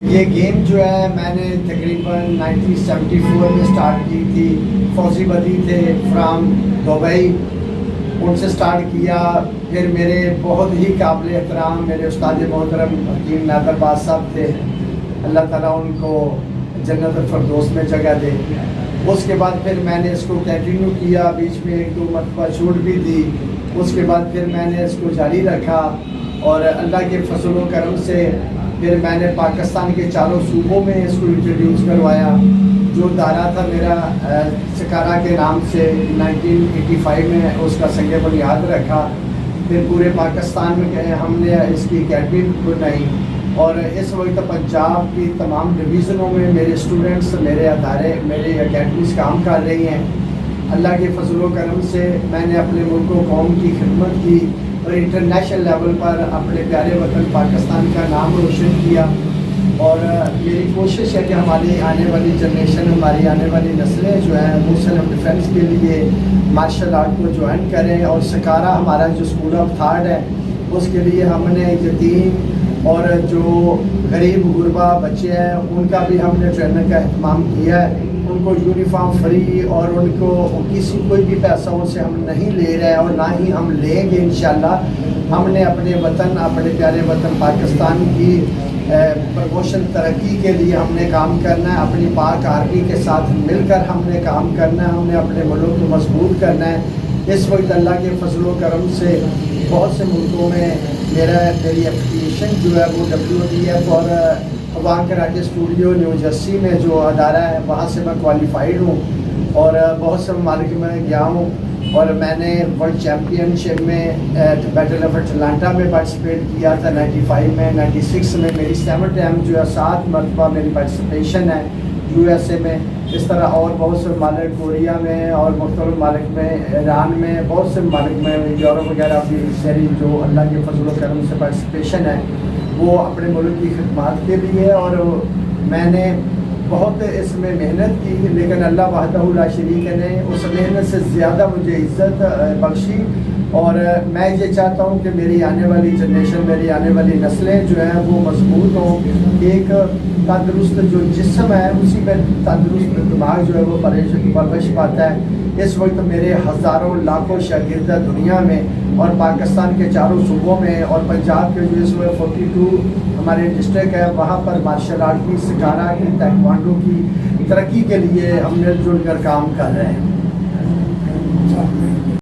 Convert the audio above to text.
یہ گیم جو ہے میں نے تقریباً 1974 میں سٹارٹ کی تھی. فوزی بدی تھے فرام دبئی، ان سے سٹارٹ کیا. پھر میرے بہت ہی قابل احترام میرے استاد محترم حکیم نادر باز صاحب تھے، اللہ تعالیٰ ان کو جنت الفردوس میں جگہ دے. اس کے بعد پھر میں نے اس کو کنٹینیو کیا، بیچ میں 1-2 مرتبہ چھوٹ بھی دی. اس کے بعد پھر میں نے اس کو جاری رکھا اور اللہ کے فضل و کرم سے پھر میں نے پاکستان کے چاروں صوبوں میں اس کو انٹروڈیوس کروایا. جو دارا تھا میرا سکارا کے نام سے 1985 میں اس کا سنگ بنیاد رکھا. پھر پورے پاکستان میں ہم نے اس کی اکیڈمی بنائی اور اس وقت پنجاب کی تمام ڈویژنوں میں میرے اسٹوڈنٹس، میرے ادارے، میرے اکیڈمیز کام کر رہی ہیں. اللہ کے فضل و کرم سے میں نے اپنے ملک و قوم کی خدمت کی اور انٹرنیشنل لیول پر اپنے پیارے وطن پاکستان کا نام روشن کیا. اور میری کوشش ہے کہ ہماری آنے والی جنریشن، ہماری آنے والی نسلیں جو ہیں وہ سیلف ڈیفینس کے لیے مارشل آرٹ کو جوائن کریں. اور سکارا ہمارا جو اسکول آف تھاٹ ہے اس کے لیے ہم نے یتیم اور جو غریب غربا بچے ہیں ان کا بھی ہم نے ٹریننگ کا اہتمام کیا ہے. ان کو یونیفارم فری اور ان کو کوئی بھی پیسہ ان سے ہم نہیں لے رہے اور نہ ہی ہم لیں گے انشاءاللہ. ہم نے اپنے وطن، اپنے پیارے وطن پاکستان کی پروموشن ترقی کے لیے ہم نے کام کرنا ہے. اپنی پاک آرمی کے ساتھ مل کر ہم نے کام کرنا ہے. ہم نے اپنے ملک کو مضبوط کرنا ہے. اس وقت اللہ کے فضل و کرم سے بہت سے ملکوں میں میری اپلیکیشن جو ہے وہ WDF اور Afghan karate studio new Jersey میں جو ادارہ ہے وہاں سے میں کوالیفائڈ ہوں اور بہت سے ممالک میں گیا ہوں. اور میں نے ورلڈ چیمپئن شپ میں بیٹل آف اٹلانٹا میں پارٹیسپیٹ کیا تھا 95 میں. 96 میں میری 7 ٹائم جو ہے 7 مرتبہ میری پارٹیسپیشن ہے USA میں. اس طرح اور بہت سے ممالک، کوریا میں اور مختلف ممالک میں، ایران میں، بہت سے ممالک میں، یورپ وغیرہ بھی میری جو اللہ کے فضل و کرم سے پارٹیسپیشن ہے وہ اپنے ملک کی خدمات کے لیے. اور میں نے بہت اس میں محنت کی لیکن اللہ وحدہ لا شریک نے اس محنت سے زیادہ مجھے عزت بخشی. اور میں یہ چاہتا ہوں کہ میری آنے والی جنریشن، میری آنے والی نسلیں جو ہیں وہ مضبوط ہوں. ایک تندرست جو جسم ہے اسی میں تندرست دماغ جو ہے وہ پرورش پاتا ہے. اس وقت میرے ہزاروں لاکھوں شاگرد دنیا میں اور پاکستان کے چاروں صوبوں میں اور پنجاب کے جو اس وقت 42 ہمارے ڈسٹرکٹ ہے وہاں پر مارشل آرٹ کی، سکارا کی، تائیکوانڈو کی ترقی کے لیے ہم مل جل کر کام کر رہے ہیں.